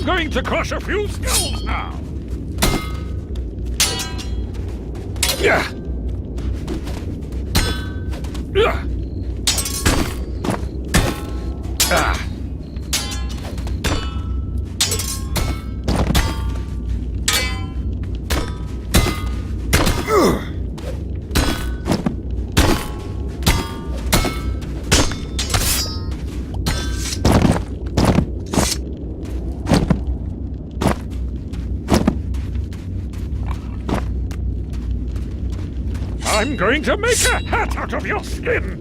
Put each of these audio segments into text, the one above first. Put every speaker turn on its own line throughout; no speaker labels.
going to crush a few skulls now. Yeah. Yeah. Ah. I'm going to make a hat out of your skin!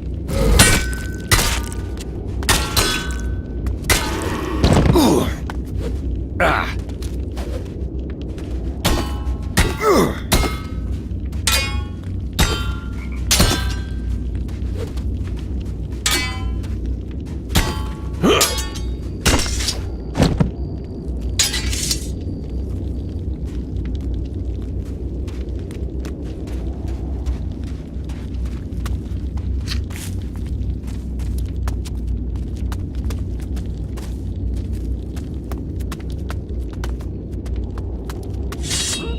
Ah!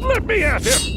Let me at him!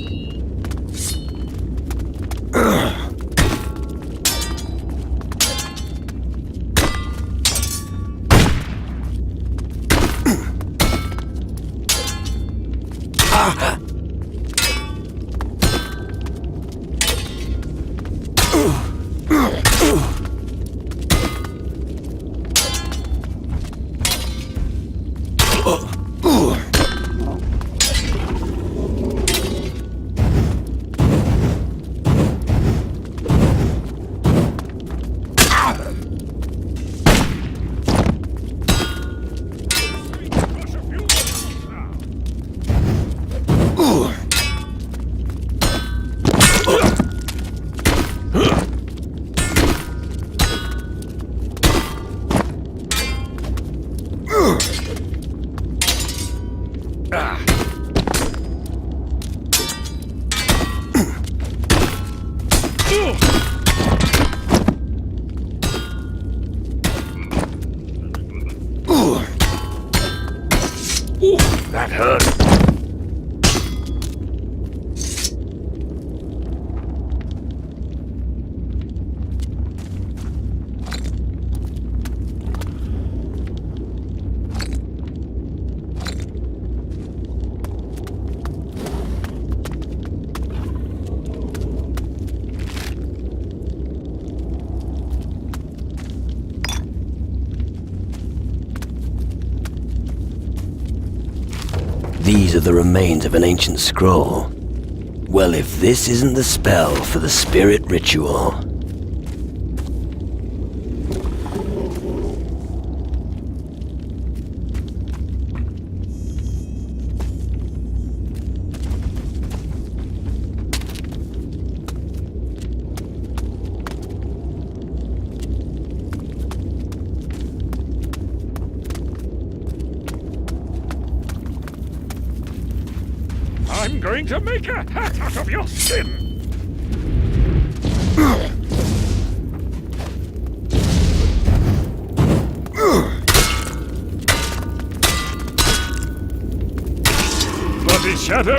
That hurt.
These are the remains of an ancient scroll. Well, if this isn't the spell for the spirit ritual.
I'm going to make a hat out of your skin! Bloody shadow!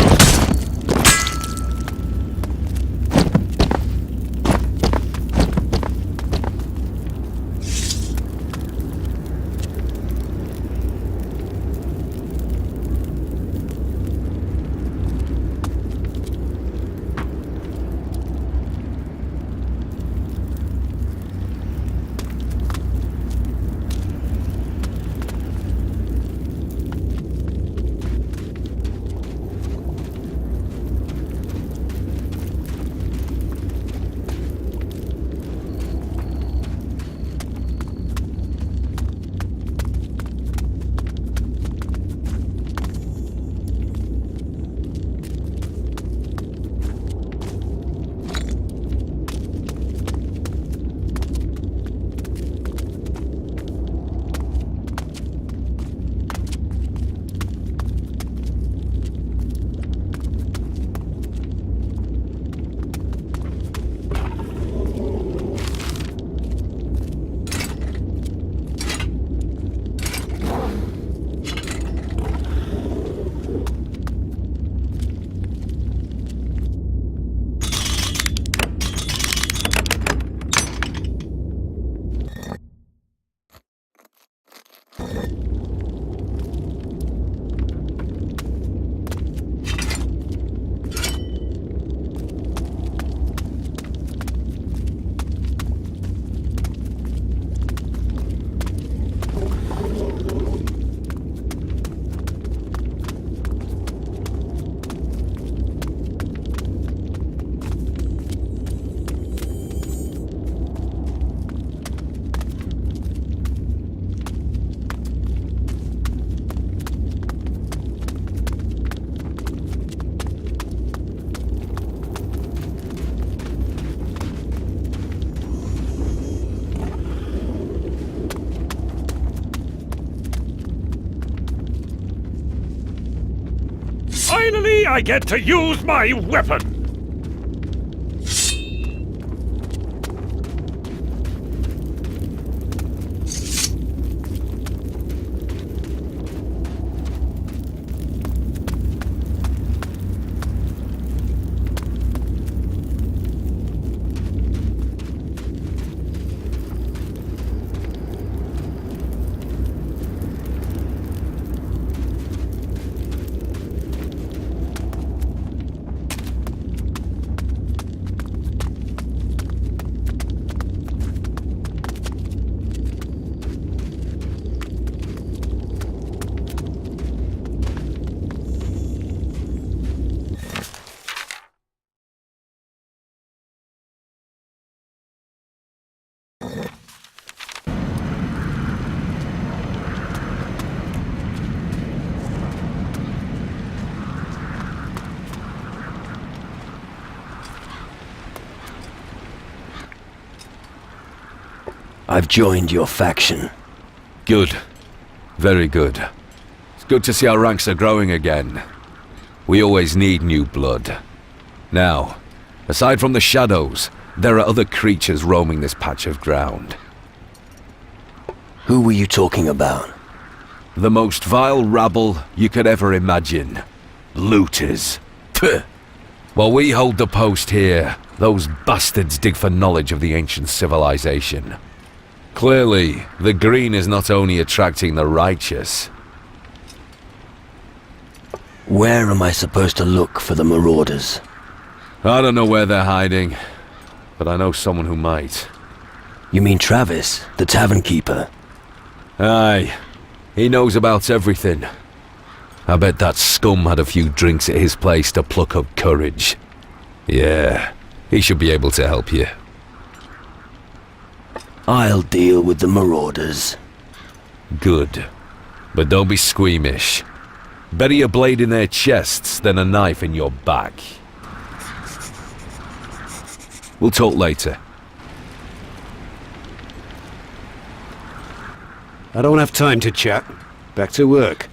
I get to use my weapon!
I've joined your faction.
Good. Very good. It's good to see our ranks are growing again. We always need new blood. Now, aside from the shadows, there are other creatures roaming this patch of ground.
Who were you talking about?
The most vile rabble you could ever imagine. Looters. Pfft. While we hold the post here, those bastards dig for knowledge of the ancient civilization. Clearly, the green is not only attracting the righteous.
Where am I supposed to look for the marauders?
I don't know where they're hiding, but I know someone who might.
You mean Travis, the tavern keeper?
Aye, he knows about everything. I bet that scum had a few drinks at his place to pluck up courage. Yeah, he should be able to help you.
I'll deal with the marauders.
Good. But don't be squeamish. Better a blade in their chests than a knife in your back. We'll talk later.
I don't have time to chat. Back to work.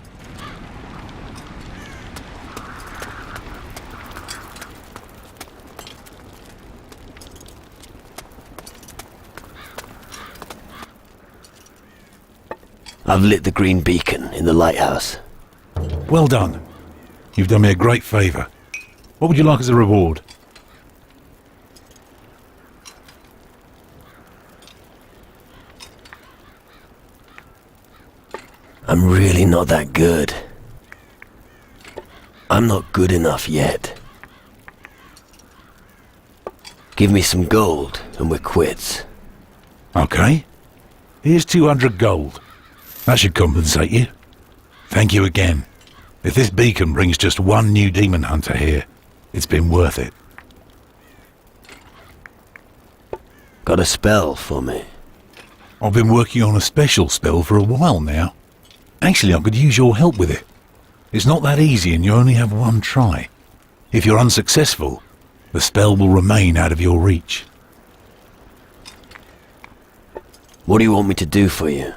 I've lit the green beacon in the lighthouse.
Well done. You've done me a great favour. What would you like as a reward?
I'm really not that good. I'm not good enough yet. Give me some gold and we're quits.
Okay. Here's 200 gold. That should compensate you. Thank you again. If this beacon brings just one new demon hunter here, it's been worth it.
Got a spell for me?
I've been working on a special spell for a while now. Actually, I could use your help with it. It's not that easy and you only have one try. If you're unsuccessful, the spell will remain out of your reach.
What do you want me to do for you?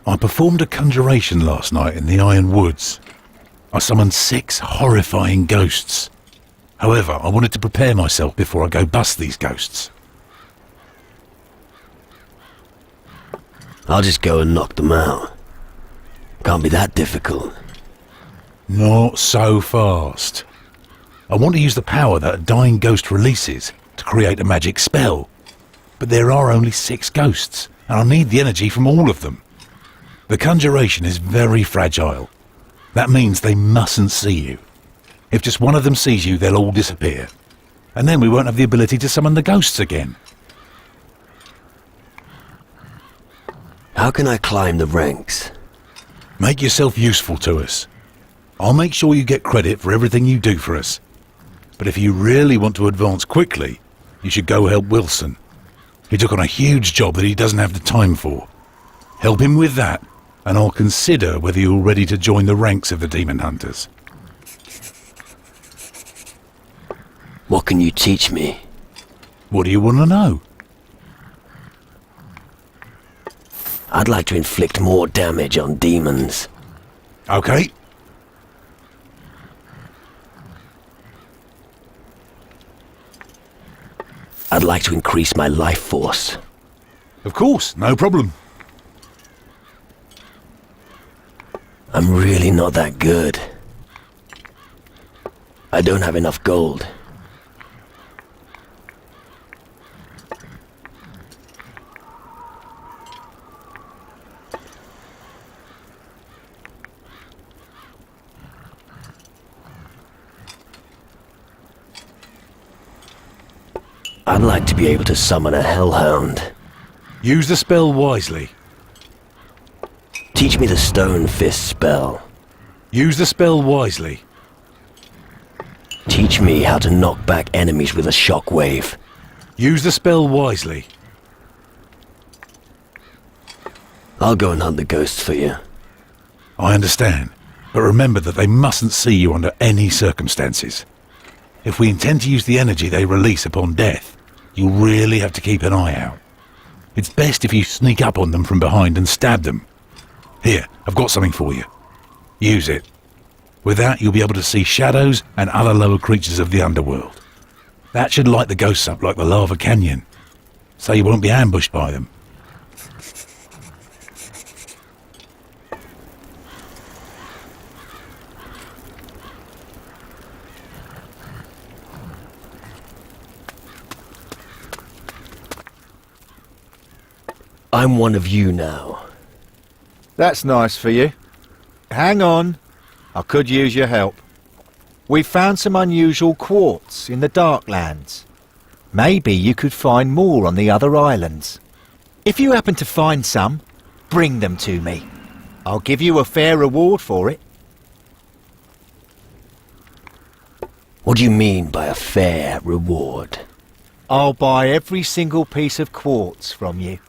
I performed a conjuration last night in the Iron Woods. I summoned 6 horrifying ghosts. However, I wanted to prepare myself before I go bust these ghosts.
I'll just go and knock them out. Can't be that difficult.
Not so fast. I want to use the power that a dying ghost releases to create a magic spell. But there are only 6 ghosts, and I need the energy from all of them. The conjuration is very fragile. That means they mustn't see you. If just one of them sees you, they'll all disappear. And then we won't have the ability to summon the ghosts again.
How can I climb the ranks?
Make yourself useful to us. I'll make sure you get credit for everything you do for us. But if you really want to advance quickly, you should go help Wilson. He took on a huge job that he doesn't have the time for. Help him with that, and I'll consider whether you're ready to join the ranks of the Demon Hunters.
What can you teach me?
What do you want to know?
I'd like to inflict more damage on demons.
Okay.
I'd like to increase my life force.
Of course, no problem.
I'm really not that good. I don't have enough gold. I'd like to be able to summon a hellhound.
Use the spell wisely.
Teach me the stone fist spell.
Use the spell wisely.
Teach me how to knock back enemies with a shockwave.
Use the spell wisely.
I'll go and hunt the ghosts for you.
I understand, but remember that they mustn't see you under any circumstances. If we intend to use the energy they release upon death, you'll really have to keep an eye out. It's best if you sneak up on them from behind and stab them. Here, I've got something for you. Use it. With that, you'll be able to see shadows and other lower creatures of the underworld. That should light the ghosts up like the lava canyon, so you won't be ambushed by them.
I'm one of you now.
That's nice for you. Hang on. I could use your help. We've found some unusual quartz in the Darklands. Maybe you could find more on the other islands. If you happen to find some, bring them to me. I'll give you a fair reward for it.
What do you mean by a fair reward?
I'll buy every single piece of quartz from you.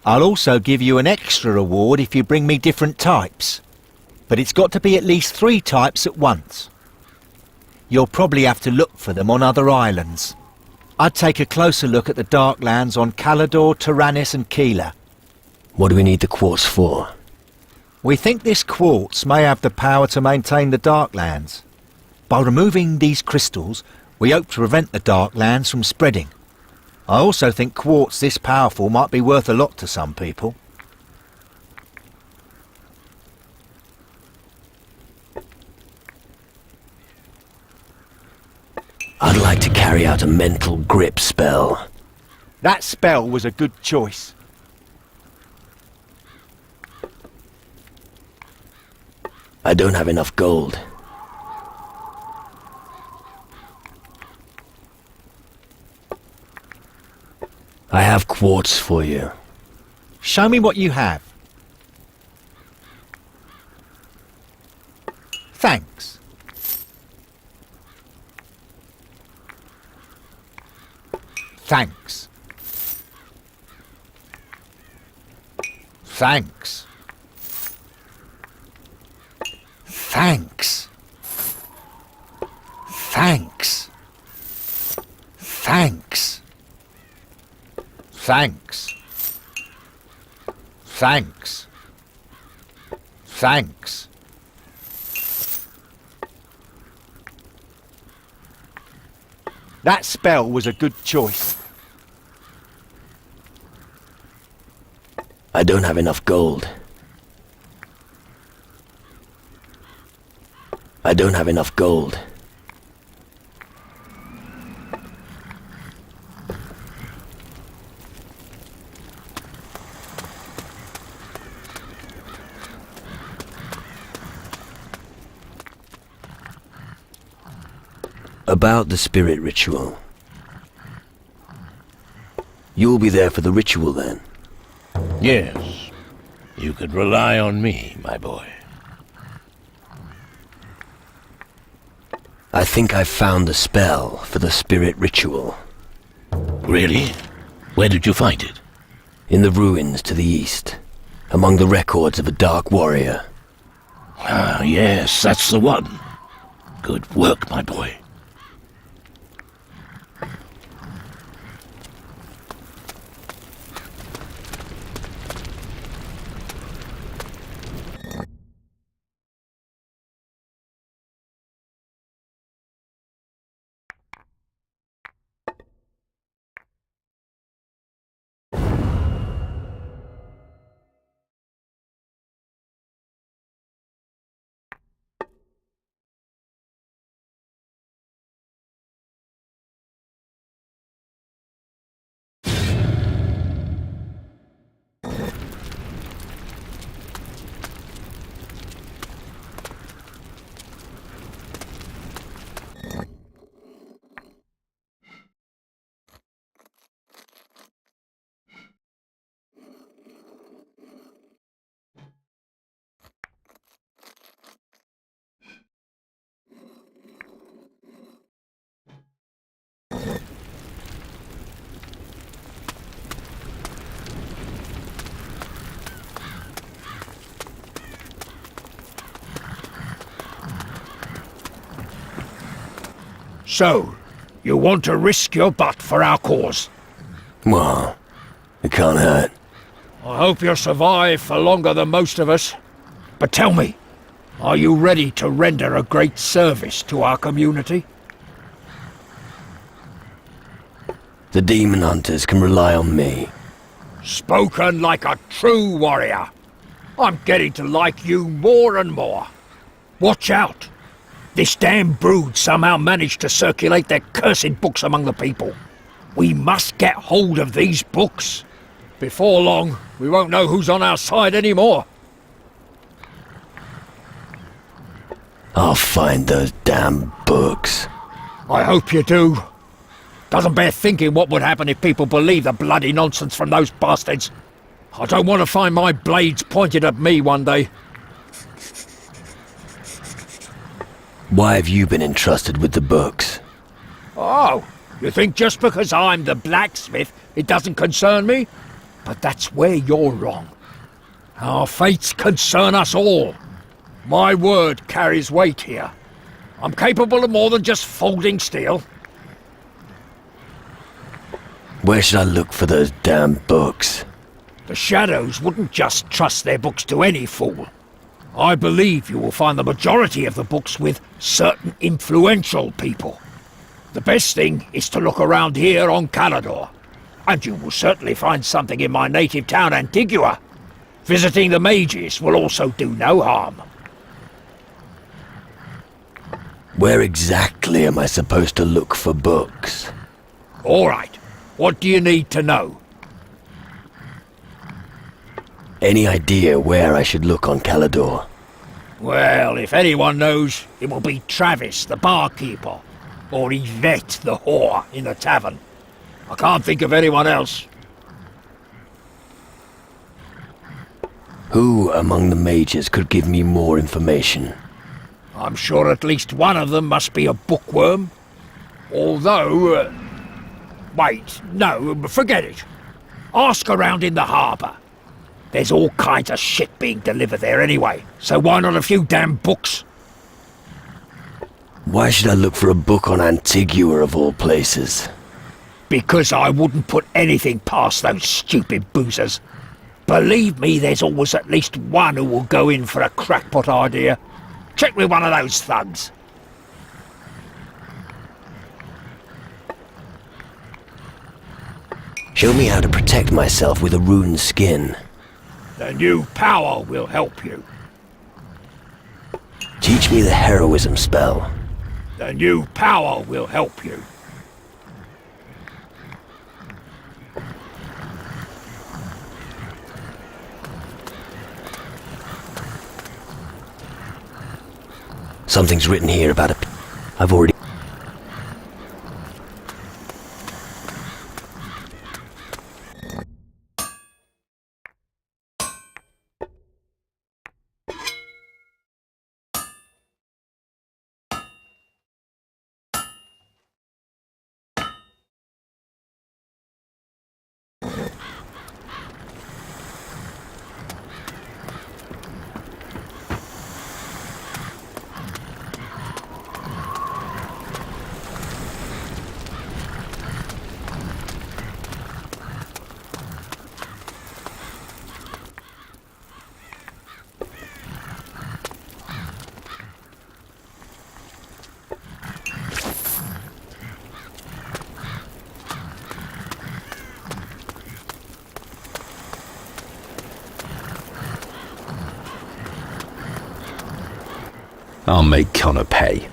I'll also give you an extra reward if you bring me different types. But it's got to be at least 3 types at once. You'll probably have to look for them on other islands. I'd take a closer look at the Darklands on Caladur, Tyrannus and Keeler.
What do we need the quartz for?
We think this quartz may have the power to maintain the Darklands. By removing these crystals, we hope to prevent the Darklands from spreading. I also think quartz this powerful might be worth a lot to some people.
I'd like to carry out a mental grip spell.
That spell was a good choice.
I don't have enough gold. I have quartz for you.
Show me what you have. Thanks. Thanks. Thanks. Thanks. Thanks. Thanks. Thanks. Thanks. Thanks. That spell was a good choice.
I don't have enough gold. I don't have enough gold. About the spirit ritual. You'll be there for the ritual then?
Yes. You could rely on me, my boy.
I think I've found the spell for the spirit ritual.
Really? Where did you find it?
In the ruins to the east, among the records of a dark warrior.
Ah, yes, that's the one. Good work, my boy. So, you want to risk your butt for our cause?
Well, it can't hurt.
I hope you'll survive for longer than most of us. But tell me, are you ready to render a great service to our community?
The demon hunters can rely on me.
Spoken like a true warrior. I'm getting to like you more and more. Watch out. This damn brood somehow managed to circulate their cursed books among the people. We must get hold of these books. Before long, we won't know who's on our side anymore.
I'll find those damn books.
I hope you do. Doesn't bear thinking what would happen if people believe the bloody nonsense from those bastards. I don't want to find my blades pointed at me one day.
Why have you been entrusted with the books?
Oh, you think just because I'm the blacksmith, it doesn't concern me? But that's where you're wrong. Our fates concern us all. My word carries weight here. I'm capable of more than just folding steel.
Where should I look for those damn books?
The Shadows wouldn't just trust their books to any fool. I believe you will find the majority of the books with certain influential people. The best thing is to look around here on Caladur, and you will certainly find something in my native town, Antigua. Visiting the mages will also do no harm.
Where exactly am I supposed to look for books?
All right. What do you need to know?
Any idea where I should look on Caladur?
Well, if anyone knows, it will be Travis, the barkeeper, or Yvette, the whore, in the tavern. I can't think of anyone else.
Who among the mages could give me more information?
I'm sure at least one of them must be a bookworm. Although... wait, no, forget it. Ask around in the harbour. There's all kinds of shit being delivered there anyway, so why not a few damn books?
Why should I look for a book on Antigua of all places?
Because I wouldn't put anything past those stupid boozers. Believe me, there's always at least one who will go in for a crackpot idea. Check with one of those thugs.
Show me how to protect myself with a rune skin.
The new power will help you.
Teach me the heroism spell.
The new power will help you.
Something's written here about a... I've already...
I'll make Connor pay.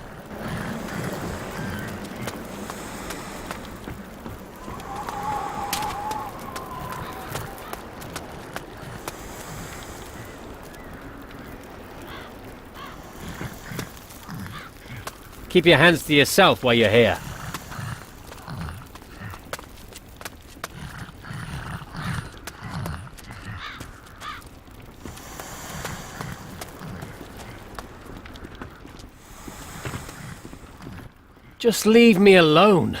Keep your hands to yourself while you're here. Just leave me alone.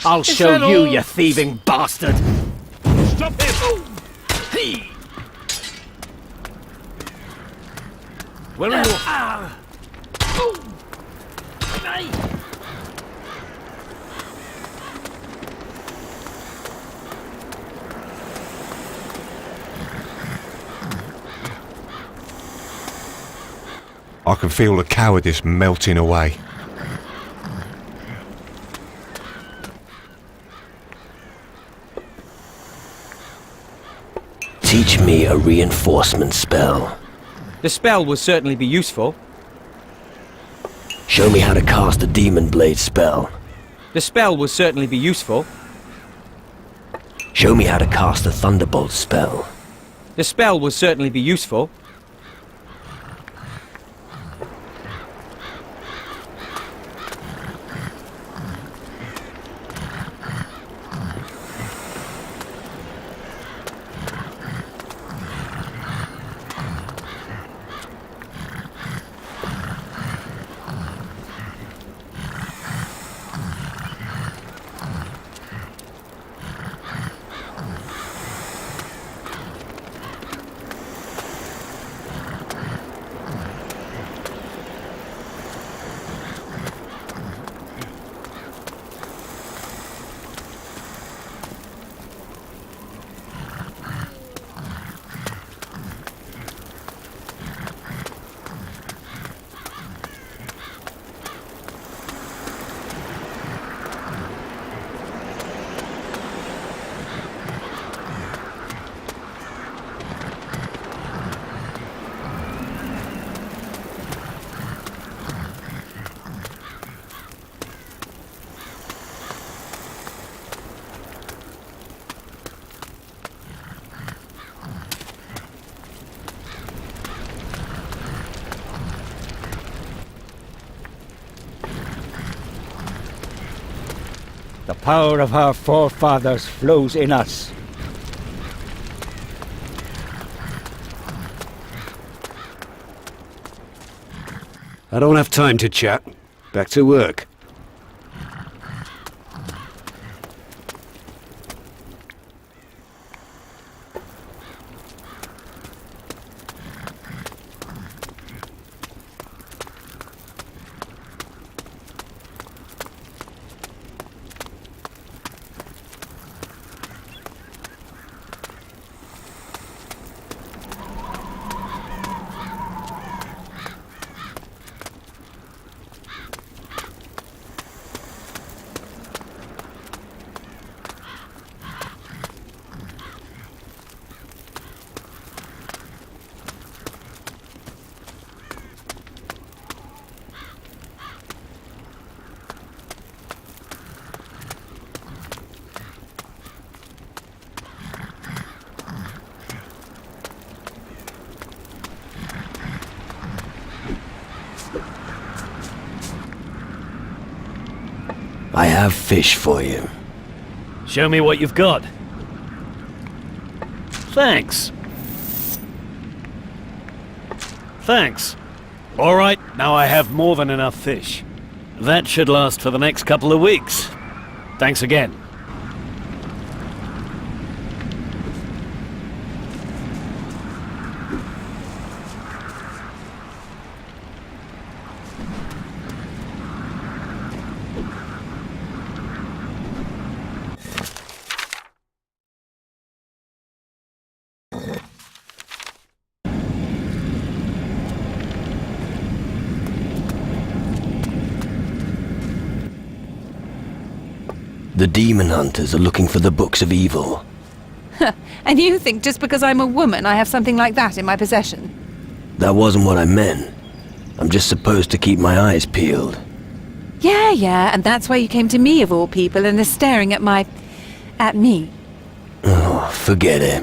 I'll show you, you thieving bastard!
Stop him! Where are you?
I can feel the cowardice melting away.
Teach me a reinforcement spell.
The spell will certainly be useful.
Show me how to cast a demon blade spell.
The spell will certainly be useful.
Show me how to cast a thunderbolt spell.
The spell will certainly be useful.
The power of our forefathers flows in us.
I don't have time to chat. Back to work.
I have fish for you.
Show me what you've got. Thanks. Thanks. All right, now I have more than enough fish. That should last for the next couple of weeks. Thanks again.
The demon hunters are looking for the books of evil.
And you think just because I'm a woman I have something like that in my possession?
That wasn't what I meant. I'm just supposed to keep my eyes peeled.
Yeah, and that's why you came to me of all people and are staring at me.
Oh, forget it.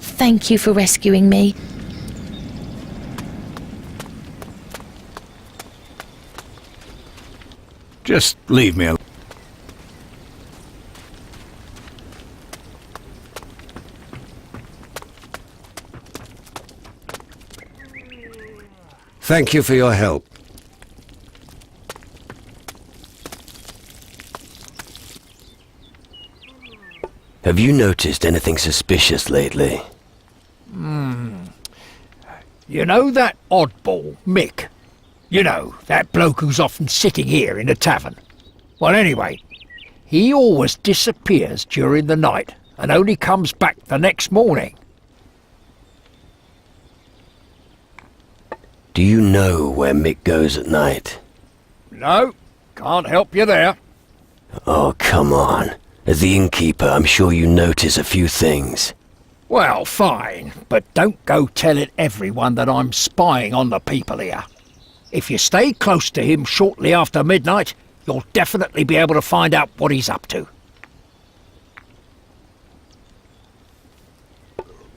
Thank you for rescuing me.
Just leave me alone. Thank you for your help.
Have you noticed anything suspicious lately?
You know that oddball, Mick? You know, that bloke who's often sitting here in the tavern? Well, anyway, he always disappears during the night and only comes back the next morning.
Do you know where Mick goes at night?
No, can't help you there.
Oh, come on. As the innkeeper, I'm sure you notice a few things.
Well, fine, but don't go telling everyone that I'm spying on the people here. If you stay close to him shortly after midnight, you'll definitely be able to find out what he's up to.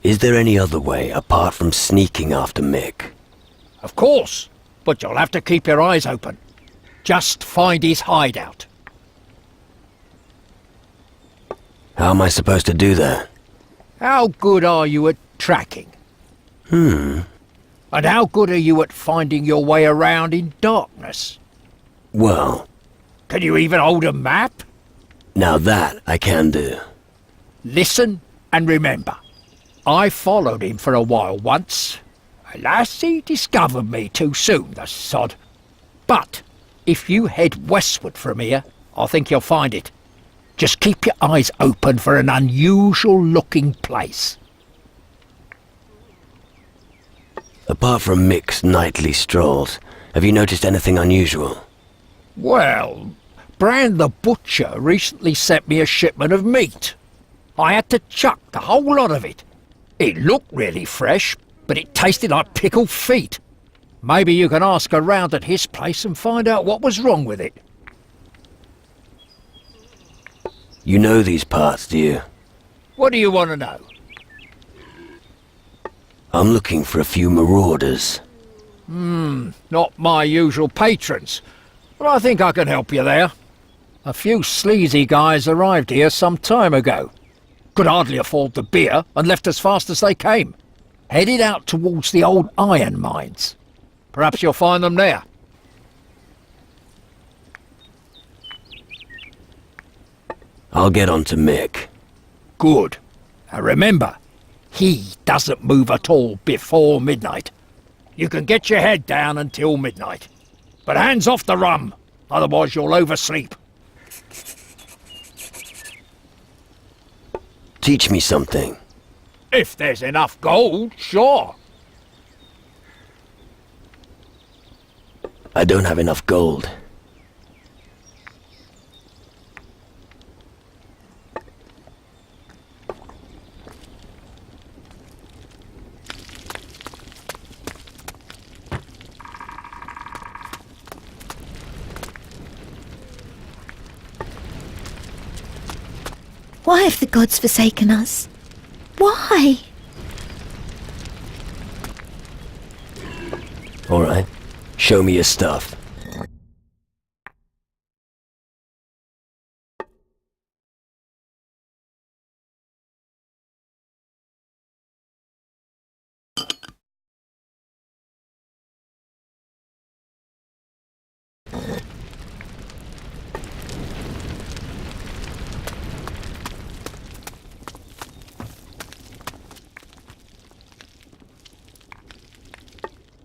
Is there any other way apart from sneaking after Mick?
Of course, but you'll have to keep your eyes open. Just find his hideout.
How am I supposed to do that?
How good are you at tracking? And how good are you at finding your way around in darkness?
Well...
Can you even hold a map?
Now that I can do.
Listen and remember. I followed him for a while once. Alas, he discovered me too soon, the sod. But if you head westward from here, I think you'll find it. Just keep your eyes open for an unusual-looking place.
Apart from Mick's nightly strolls, have you noticed anything unusual?
Well, Brand the Butcher recently sent me a shipment of meat. I had to chuck the whole lot of it. It looked really fresh, but it tasted like pickled feet. Maybe you can ask around at his place and find out what was wrong with it.
You know these parts, do you?
What do you want to know?
I'm looking for a few marauders.
Not my usual patrons, but I think I can help you there. A few sleazy guys arrived here some time ago. Could hardly afford the beer and left as fast as they came. Headed out towards the old iron mines. Perhaps you'll find them there.
I'll get on to Mick.
Good. Now remember, he doesn't move at all before midnight. You can get your head down until midnight. But hands off the rum, otherwise you'll oversleep.
Teach me something.
If there's enough gold, sure.
I don't have enough gold.
Why have the gods forsaken us? Why?
All right. Show me your stuff.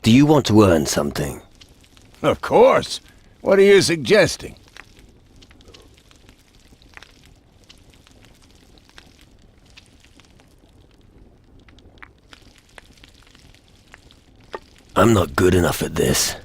Do you want to earn something?
Of course. What are you suggesting?
I'm not good enough at this.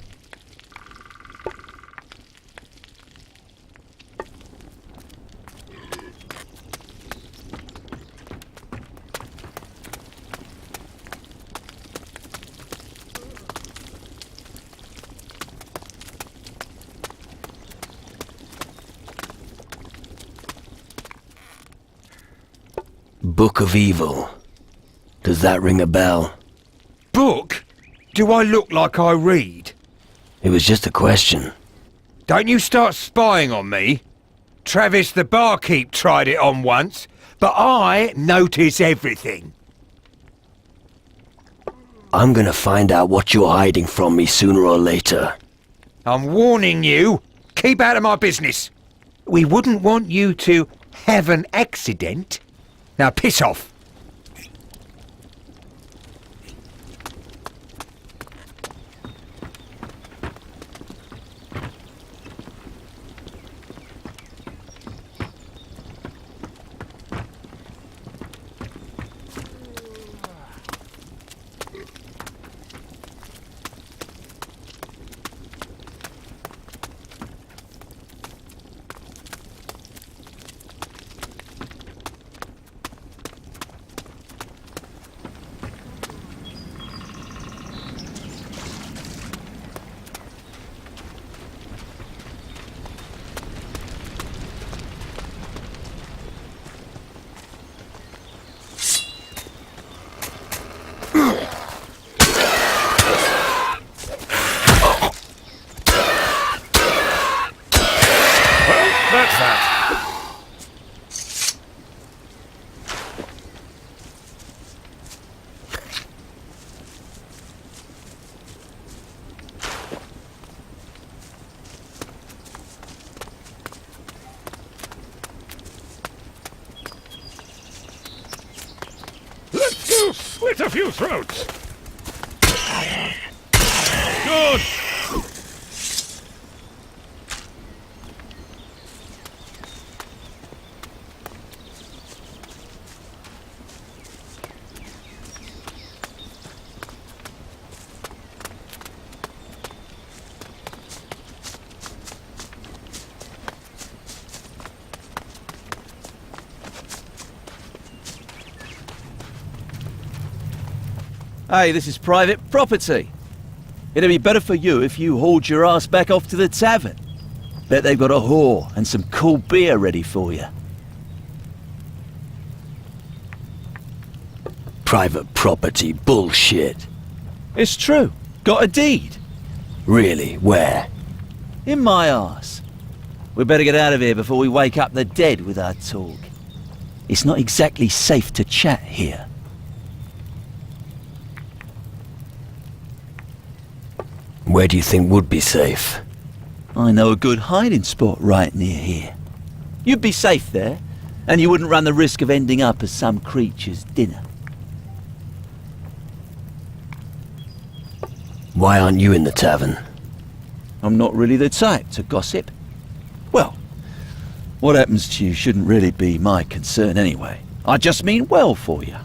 Book of Evil. Does that ring a bell?
Book? Do I look like I read?
It was just a question.
Don't you start spying on me. Travis the barkeep tried it on once, but I notice everything.
I'm gonna find out what you're hiding from me sooner or later.
I'm warning you, keep out of my business. We wouldn't want you to have an accident. Now piss off.
That's that. Let's go slit a few throats. Good.
Hey, this is private property. It'd be better for you if you hauled your ass back off to the tavern. Bet they've got a whore and some cool beer ready for you.
Private property bullshit.
It's true. Got a deed.
Really? Where?
In my arse. We better get out of here before we wake up the dead with our talk. It's not exactly safe to chat here.
Where do you think would be safe?
I know a good hiding spot right near here. You'd be safe there, and you wouldn't run the risk of ending up as some creature's dinner.
Why aren't you in the tavern?
I'm not really the type to gossip. Well, what happens to you shouldn't really be my concern anyway. I just mean well for you.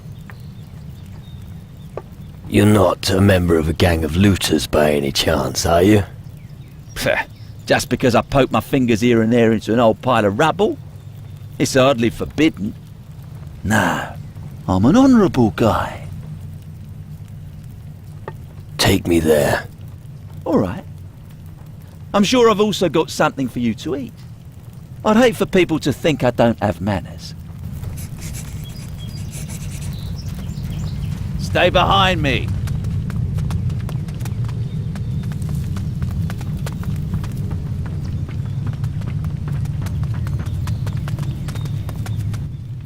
You're not a member of a gang of looters by any chance, are you?
Just because I poke my fingers here and there into an old pile of rubble? It's hardly forbidden. No, I'm an honourable guy.
Take me there.
All right. I'm sure I've also got something for you to eat. I'd hate for people to think I don't have manners. Stay behind me.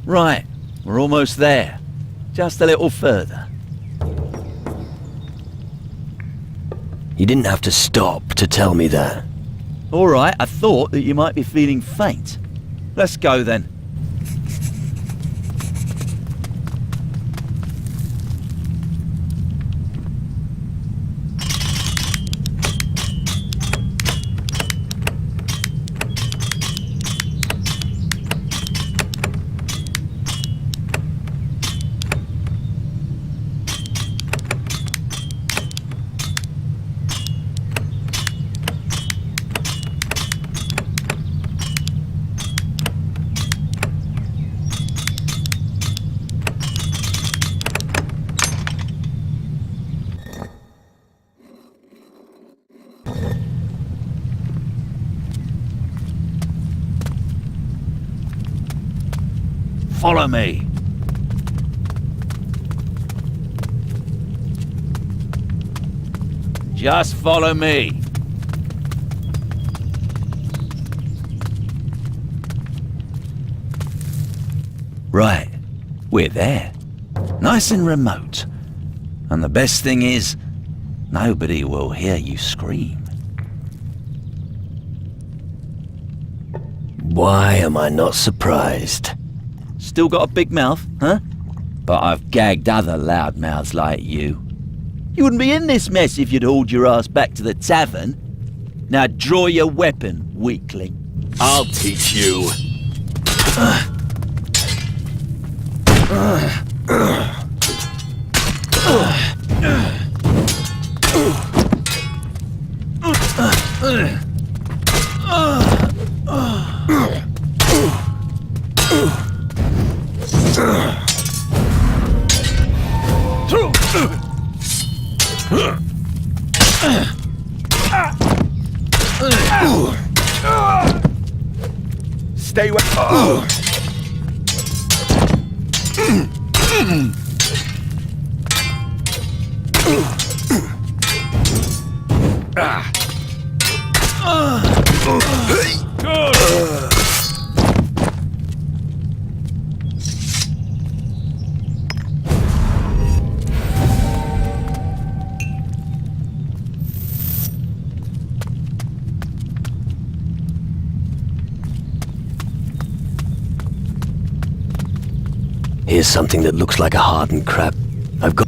Right, we're almost there. Just a little further.
You didn't have to stop to tell me that.
All right, I thought that you might be feeling faint. Let's go then. Follow me. Just follow me. Right, we're there. Nice and remote. And the best thing is, nobody will hear you scream.
Why am I not surprised?
Still got a big mouth, huh? But I've gagged other loudmouths like you. You wouldn't be in this mess if you'd hauled your ass back to the tavern. Now draw your weapon, weakling.
I'll teach you.
Stay away.
Here's something that looks like a hardened crab. I've got...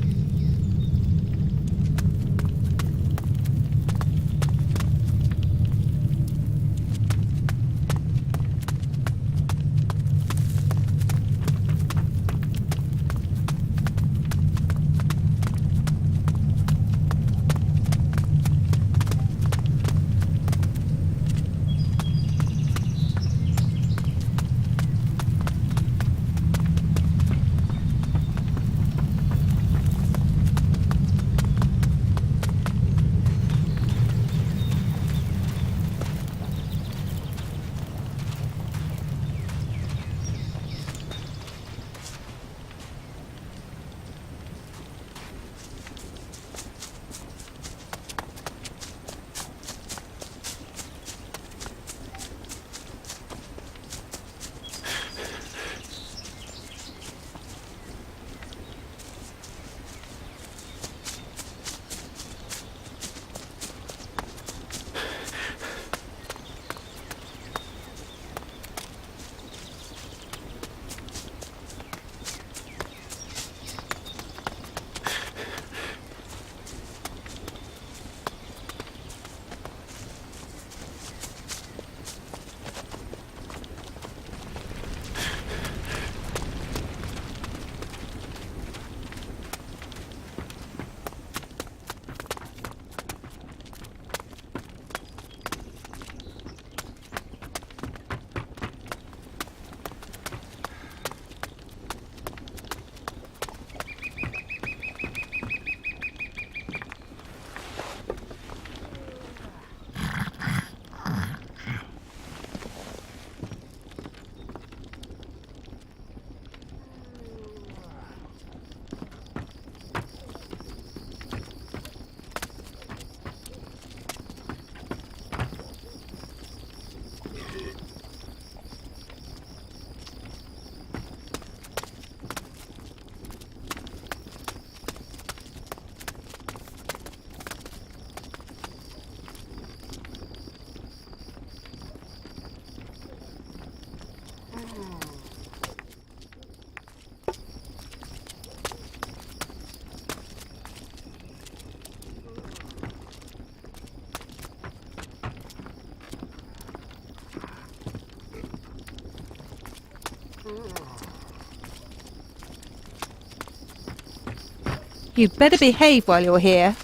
You'd better behave while you're here.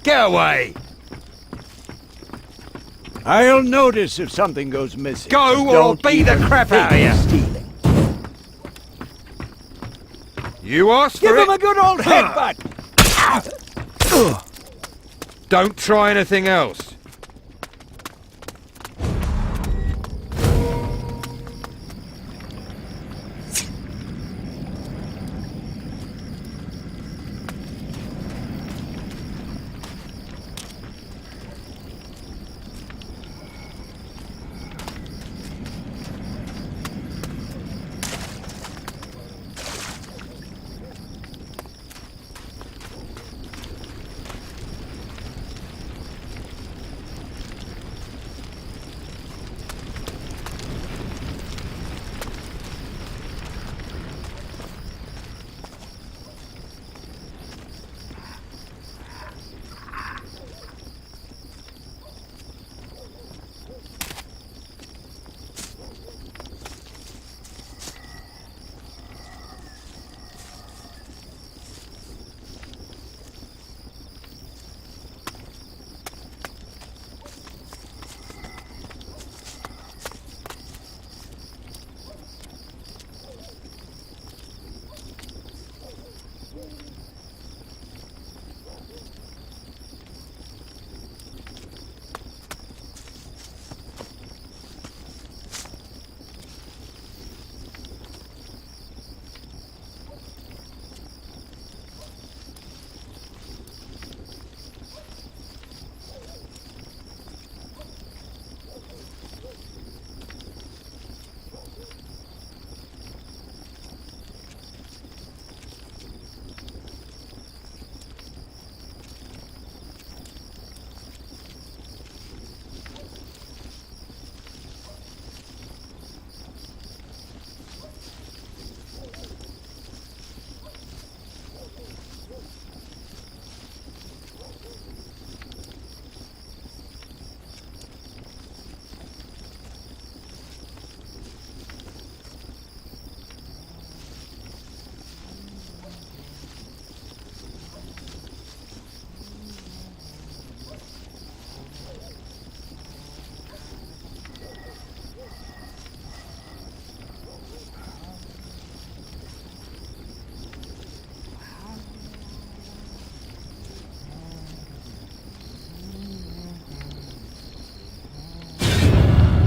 Get away!
I'll notice if something goes missing.
Go or I'll beat the crap out of you!
Stealing.
You asked for
Give
it.
him a good old headbutt!
Don't try anything else.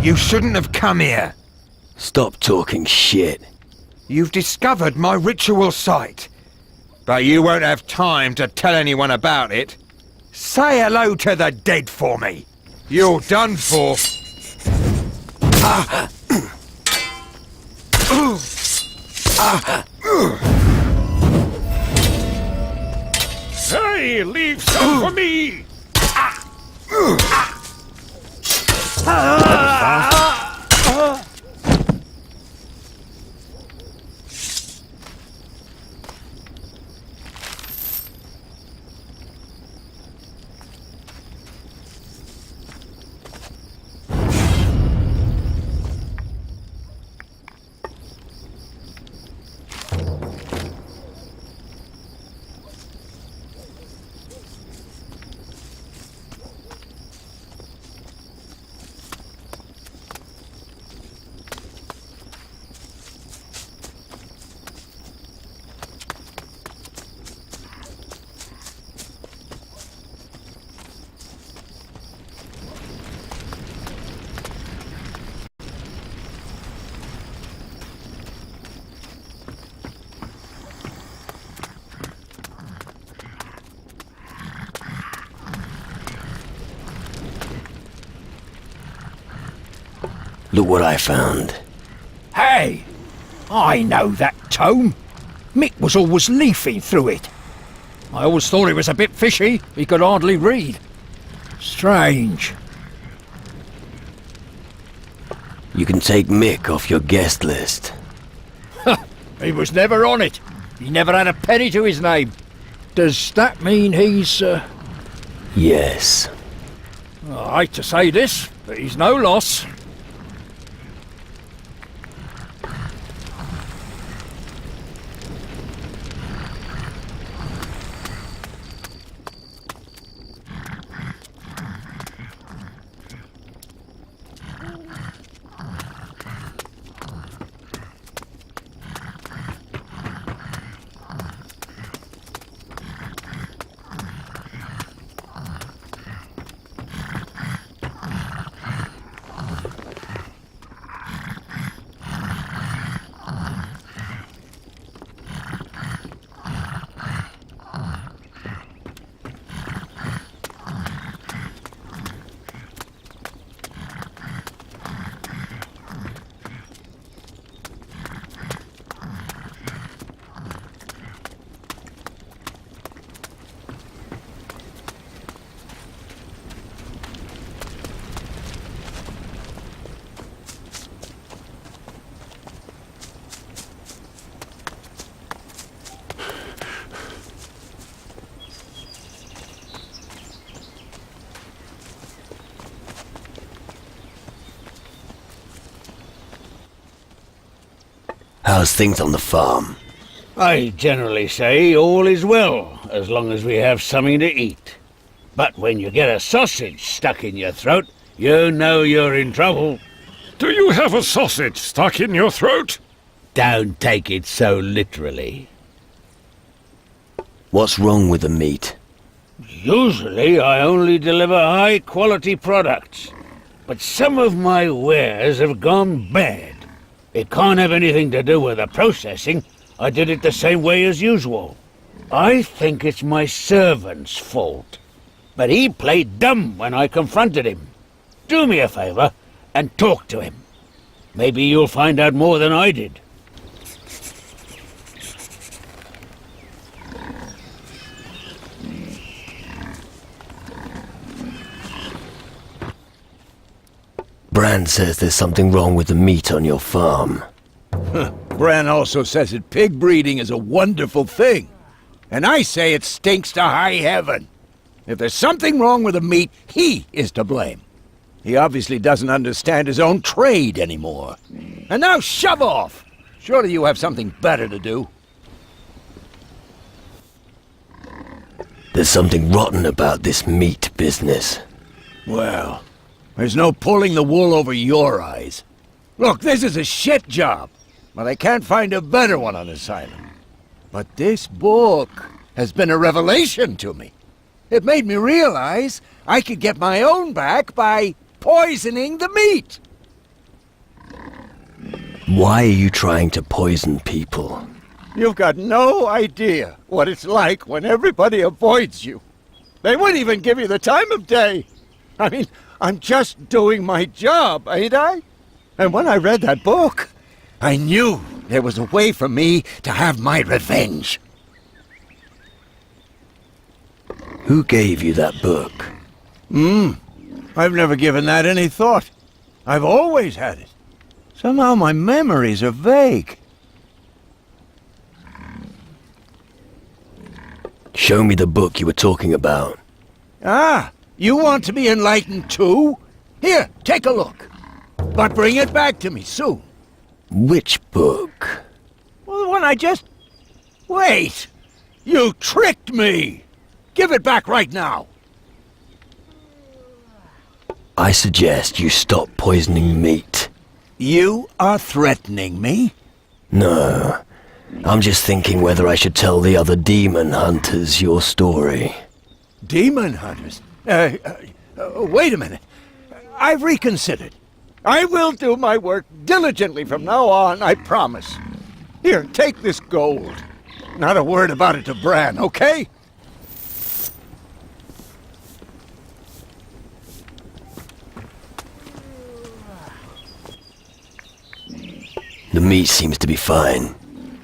You shouldn't have come here.
Stop talking shit.
You've discovered my ritual site. But you won't have time to tell anyone about it. Say hello to the dead for me. You're done for.
Hey, leave some for me!
Look what I found.
Hey! I know that tome. Mick was always leafing through it. I always thought he was a bit fishy. He could hardly read. Strange.
You can take Mick off your guest list.
He was never on it. He never had a penny to his name. Does that mean he's,
Yes.
I hate to say this, but he's no loss.
How's things on the farm?
I generally say all is well, as long as we have something to eat. But when you get a sausage stuck in your throat, you know you're in trouble.
Do you have a sausage stuck in your throat?
Don't take it so literally.
What's wrong with the meat?
Usually I only deliver high-quality products, but some of my wares have gone bad. It can't have anything to do with the processing. I did it the same way as usual. I think it's my servant's fault. But he played dumb when I confronted him. Do me a favor and talk to him. Maybe you'll find out more than I did.
Bran says there's something wrong with the meat on your farm.
Bran also says that pig breeding is a wonderful thing. And I say it stinks to high heaven. If there's something wrong with the meat, he is to blame. He obviously doesn't understand his own trade anymore. And now shove off! Surely you have something better to do.
There's something rotten about this meat business.
Well, there's no pulling the wool over your eyes. Look, this is a shit job. Well, I can't find a better one on this island. But this book has been a revelation to me. It made me realize I could get my own back by poisoning the meat.
Why are you trying to poison people?
You've got no idea what it's like when everybody avoids you. They wouldn't even give you the time of day. I mean, I'm just doing my job, ain't I? And when I read that book, I knew there was a way for me to have my revenge.
Who gave you that book?
I've never given that any thought. I've always had it. Somehow my memories are vague.
Show me the book you were talking about.
Ah, you want to be enlightened too? Here, take a look. But bring it back to me soon.
Which book?
Well, the one I just... Wait! You tricked me! Give it back right now!
I suggest you stop poisoning meat.
You are threatening me?
No. I'm just thinking whether I should tell the other demon hunters your story.
Demon hunters? Wait a minute. I've reconsidered. I will do my work diligently from now on, I promise. Here, take this gold. Not a word about it to Bran, okay?
The meat seems to be fine.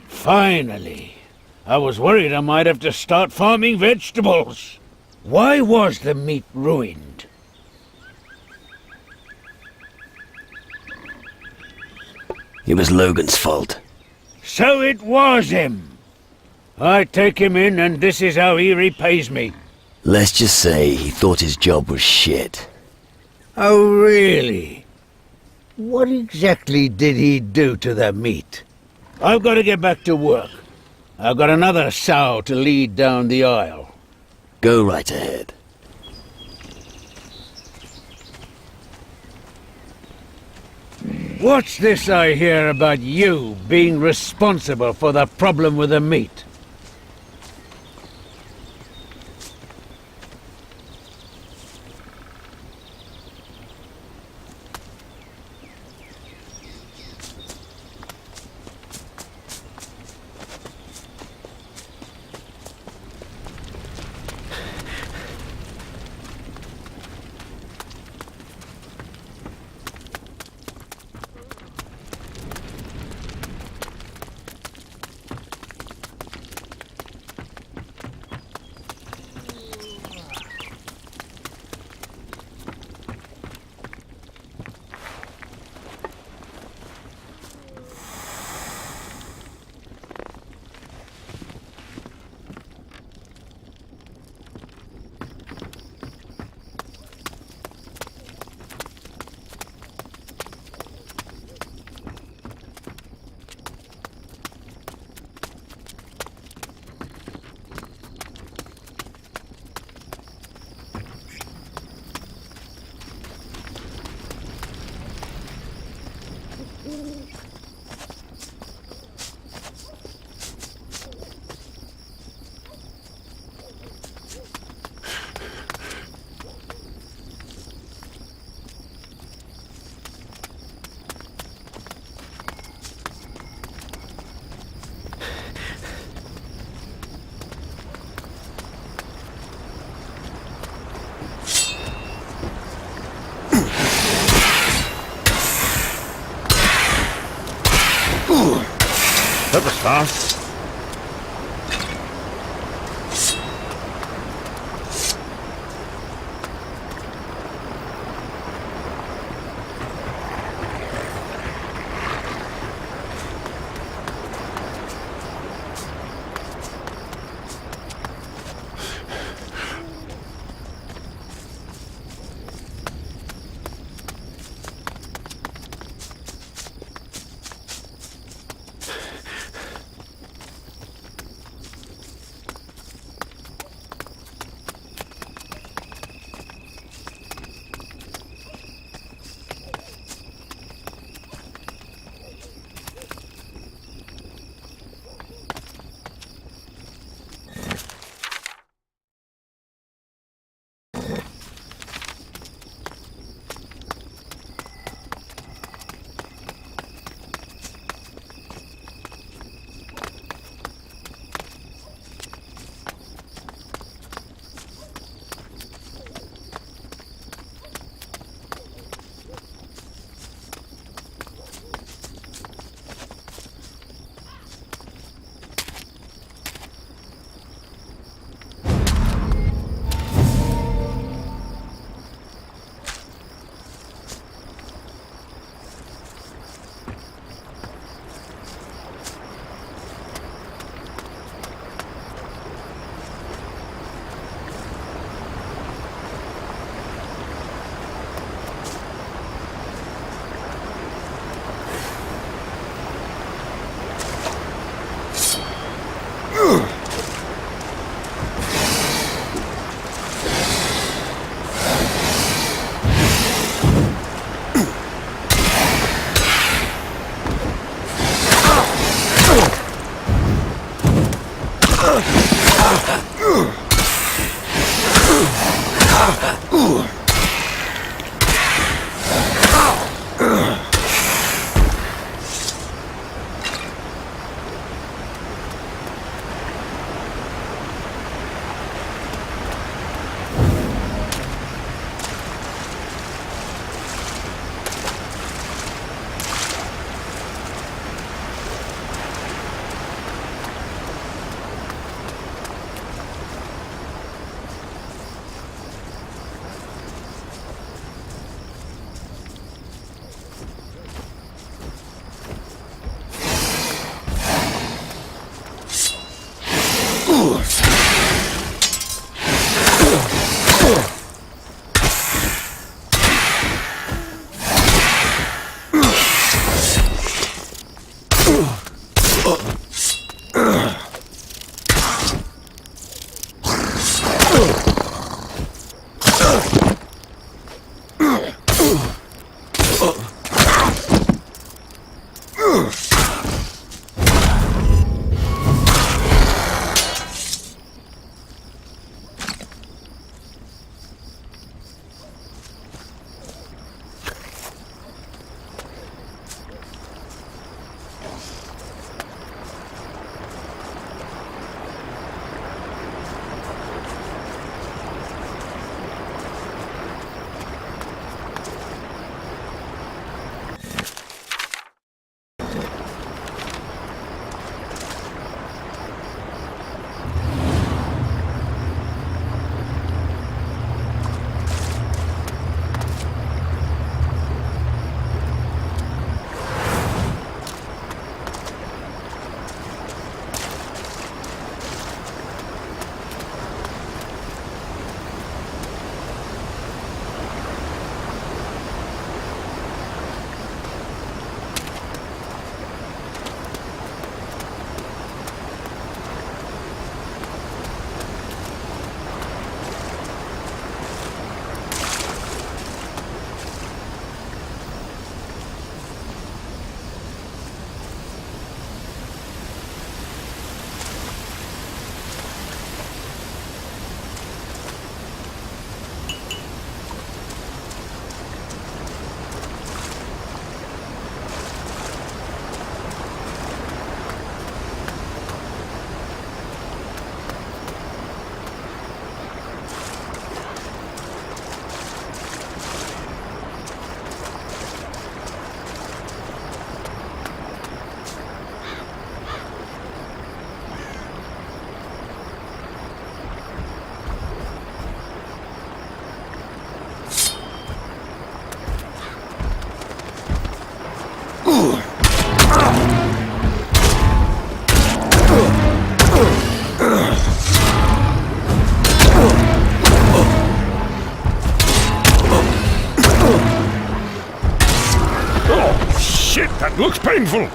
Finally. I was worried I might have to start farming vegetables. Why was the meat ruined?
It was Logan's fault.
So it was him. I take him in and this is how he repays me.
Let's just say he thought his job was shit.
Oh, really? What exactly did he do to the meat? I've got to get back to work. I've got another sow to lead down the aisle.
Go right ahead.
What's this I hear about you being responsible for the problem with the meat?
That was fast. That looks painful!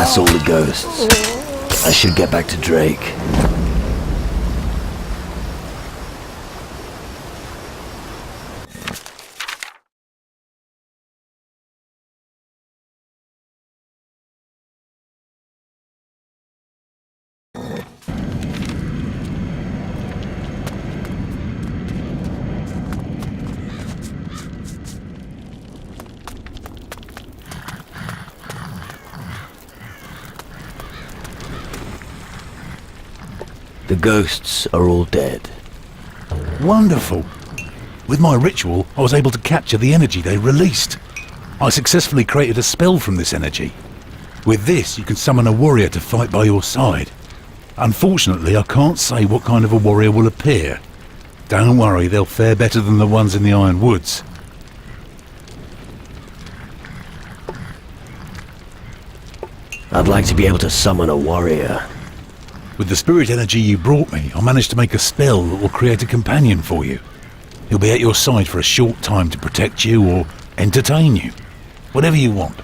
That's all the ghosts. I should get back to Drake. The ghosts are all dead.
Wonderful. With my ritual, I was able to capture the energy they released. I successfully created a spell from this energy. With this, you can summon a warrior to fight by your side. Unfortunately, I can't say what kind of a warrior will appear. Don't worry, they'll fare better than the ones in the Iron Woods.
I'd like to be able to summon a warrior.
With the spirit energy you brought me, I managed to make a spell that will create a companion for you. He'll be at your side for a short time to protect you or entertain you. Whatever you want.